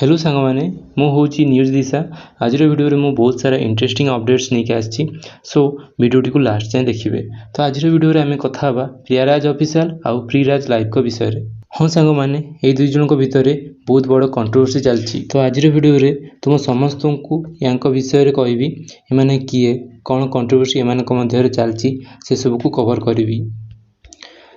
Hello सांग मैंने मुझे न्यूज दिशा आज वीडियो में बहुत सारा इंटरेस्टिंग अपडेट्स नहीं आसी सो वीडियो को लास्ट जाए देखिए। तो आज वीडियो में आम कथा प्रियाराज ऑफिशियल आउ प्रिराज लाइव को विषय में। हाँ सांग मैंने ये दुई जन भितर बहुत बड़ कंट्रोवर्सी चलती। तो आज वीडियो में तुम समस्त को या विषय में कहबी एमाने किए कौन कंट्रोवर्सी एम चलती से सबको कवर करी।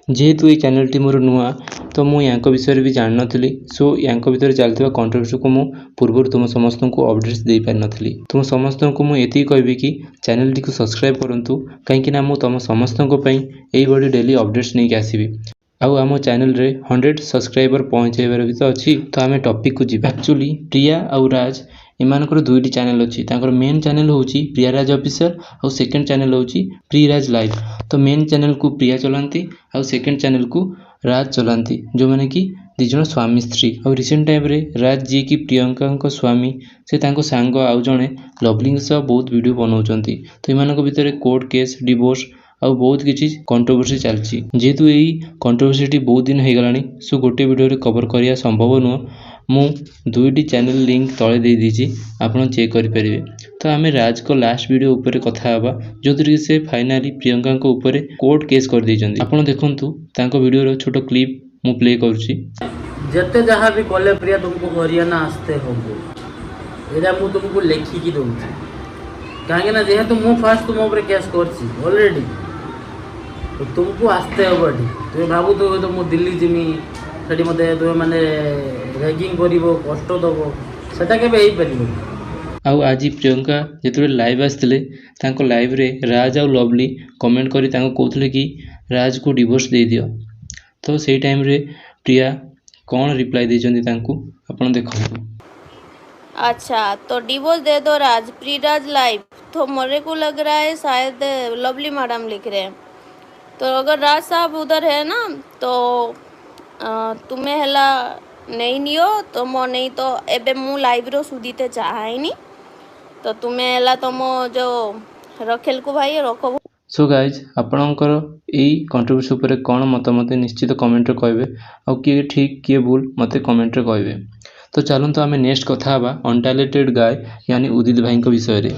जेहेतु ये चैनल टी मोर नुआ तो मुझे विषय भी जान नी सो या भर चलता कंट्रोवर्सी को मु पूर्व तुम समस्त को अपडेट्स दे पार नी। तुम समस्त को मुझे कहबी कि चैनल टी को सब्सक्राइब करूँ कहीं तुम समस्त यही बड़ी डेली अपडेट्स नहीं आसबि। आउ आम चैनल रे 100 सब्सक्राइबर पहुँचाइबार भी तो अच्छी। तो आम टॉपिक को जीवा। एक्चुअली प्रिया आउ राज एमानकर दुईटी चैनल अच्छी। मेन चैनल हूँ प्रियाराज ऑफिशियल और सेकंड चैनल हूँ प्रिराज लाइव। तो मेन चैनल को प्रिया चलाती और सेकंड चैनल को राज चलाती जो मैंने कि दिज स्वामी स्त्री। और रिसेंट टाइम रे राज जी की प्रियंका स्वामी से सांग आउ जड़े लवली सह बहुत वीडियो बनाऊँच। तो यहाँ भितर कोर्ट केस डिवोर्स और बहुत किसी कंट्रोवर्सी चलती। जेहेतु यही कंट्रोवर्सी बहुत दिन हो गलानी सो गोटे वीडियो कवर करने संभव नुह। मु दुईटी चैनल लिंक तले दे दीजिए आपन चेक करेंगे। तो आम राज को लास्ट वीडियो ऊपर कथा हवा जो थी से फाइनाली प्रियंका को ऊपर कोर्ट केस कर देइछन्ती। आपन देखंतु तांको वीडियो छोटो क्लिप मु प्ले करूची। जते जहाँ भी कले प्रिया तुमको हरियाणा आसते होबो एटा मु तुमको लेखिकी दउची कहीं ना जेहेतु मु फास्ट तुम ऊपर केस करछि ऑलरेडी तो तुमको आसते हो बड़ी तुम भावु तो मु दिल्ली जिमी सेठी मते तुम माने रैगिंग करिवो कष्ट दबो सेटा केबे हेई परिबो। आउ आज प्रियंका जो लाइव आसते लाइव रे राज आउ लवली कमेंट करी कहते कि राज को डिवोर्स दे दियो। तो सही टाइम रे प्रिया कौन रिप्लाई देइछन्ती आपन देखो। अच्छा तो डिवोर्स दे दो राज प्रिराज लाइव। तो मेरे को लग रहा है शायद लवली मैडम लिख रहे हैं। तो अगर राज साहब उधर है ना तो तुम्हें हला नहीं नियो तो मो नहीं तो एबे मु लाइव रो सुदीते चाहनी तो तुम्हें हला तुम जो रखेल को भाई रखो। सो गाइज आपणकर यही कंट्रोवर्सी उपर कौन मत निश्चित कमेंट रे कहबे और किए ठीक किए भूल मते कमेंट रे कहबे। तो चलते आम नेक्स्ट कथा अनटैलेंटेड गाय यानी उदित भाई विषय में।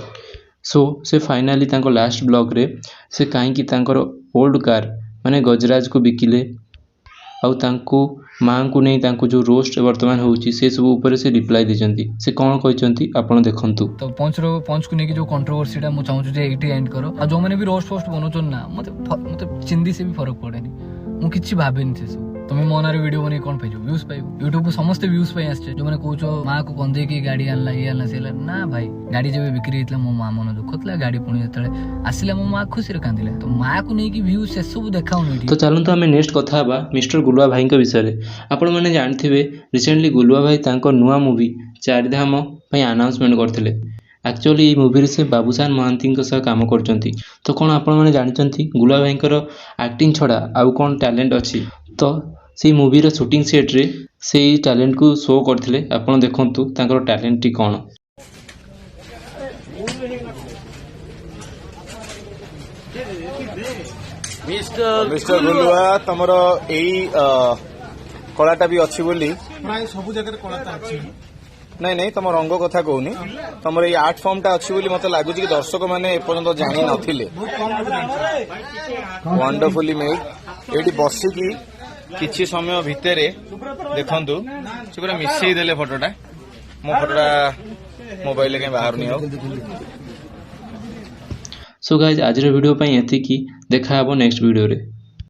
सो से फाइनाली लास्ट ब्लॉग रे से कहीं ओल्ड कार माने गजराज को बिकिले आउ माँ को नहीं जो रोस्ट वर्तमान होची से सब ऊपर से रिप्लाई देचंती। से कौन कहचंती आपण देखंतु। तो पंच को लेके जो कंट्रोवर्सी टा मु चाहूँ जे एटी एंड करो आ जो मैंने भी रोस्ट पोस्ट बनाउछन ना मते चिंदी से भी फरक पड़ेनी मु किछि भाबेनी से सब। तुम मो ना वीडियो बने कौन पाइज व्यूज पाइब यूट्यूब को समस्त व्यूज पाई आसছে जो मैंने कहूछ माँ को कंदे की गाड़ी आनला ये आनला से ना भाई गाड़ी जब बिक्री होता मो माँ मन दुख था गाड़ी पुणी जो आसला मो माँ खुशी कांदिले तो माँ को नहीं व्यूज से सब देखाऊनी। तो चलते आम नेक्स्ट कथा मिस्टर गुलुआ भाई विषय में। आपण मैंने जानते रिसेंटली गुलुआ भाई नुआ मूवी चारिधाम अनाउंसमेंट करते। एक्चुअली ये मूवी से बाबूसान महांती सह काम करचंती। तो कौन आपण मैंने जानते गुलुआ भाई एक्टिंग छड़ा आउ कौन टैलेंट अच्छी। तो से मूवी रो शूटिंग सेट रे से टैलेंट को शो करथिले आपण देखंतु तांकर टैलेंट टी कोन। मिस्टर गुलुआ तमर एई कलाटा भी अच्छी बोली प्राय सब जगह कलाटा अच्छी नहीं तुम रंग कथा कहूनी तुम ये आर्ट फॉर्म टा अच्छी बोली मते लागुची कि दर्शक माने एपर्यंत जानि नथिले। वंडरफुली मेड एटी बसिकी किछि समय भितर देखंतु से पूरा मिसई देले फोटोटा मो फोटोटा मोबाइल के बाहर नहीं हो। सो गाइज आज वीडियो एतिकी देखा नेक्स्ट वीडियो रे।